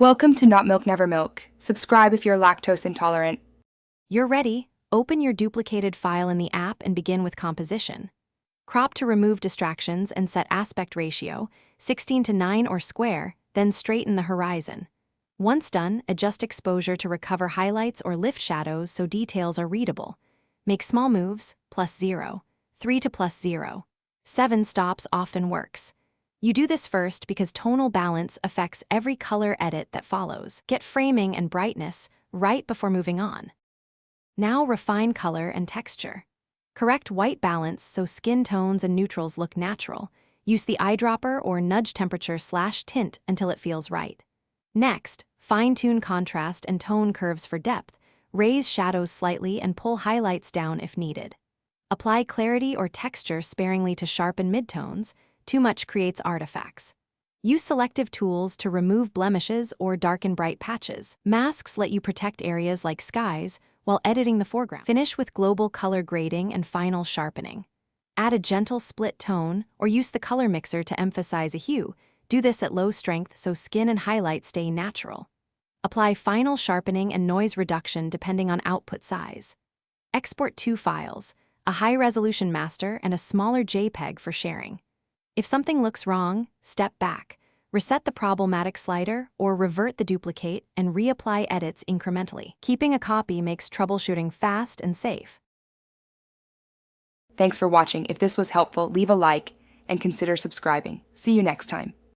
Welcome to Not Milk Never Milk. Subscribe if you're lactose intolerant. You're ready. Open your duplicated file in the app and begin with composition. Crop to remove distractions and set aspect ratio, 16:9 or square, then straighten the horizon. Once done, adjust exposure to recover highlights or lift shadows so details are readable. Make small moves, +0, 3 to +0. 7 stops often works. You do this first because tonal balance affects every color edit that follows. Get framing and brightness right before moving on. Now refine color and texture. Correct white balance so skin tones and neutrals look natural. Use the eyedropper or nudge temperature/tint until it feels right. Next, fine-tune contrast and tone curves for depth. Raise shadows slightly and pull highlights down if needed. Apply clarity or texture sparingly to sharpen midtones. Too much creates artifacts. Use selective tools to remove blemishes or darken bright patches. Masks let you protect areas like skies while editing the foreground. Finish with global color grading and final sharpening. Add a gentle split tone or use the color mixer to emphasize a hue. Do this at low strength so skin and highlights stay natural. Apply final sharpening and noise reduction depending on output size. Export 2 files, a high-resolution master and a smaller JPEG for sharing. If something looks wrong, step back, reset the problematic slider, or revert the duplicate and reapply edits incrementally. Keeping a copy makes troubleshooting fast and safe. Thanks for watching. If this was helpful, leave a like and consider subscribing. See you next time.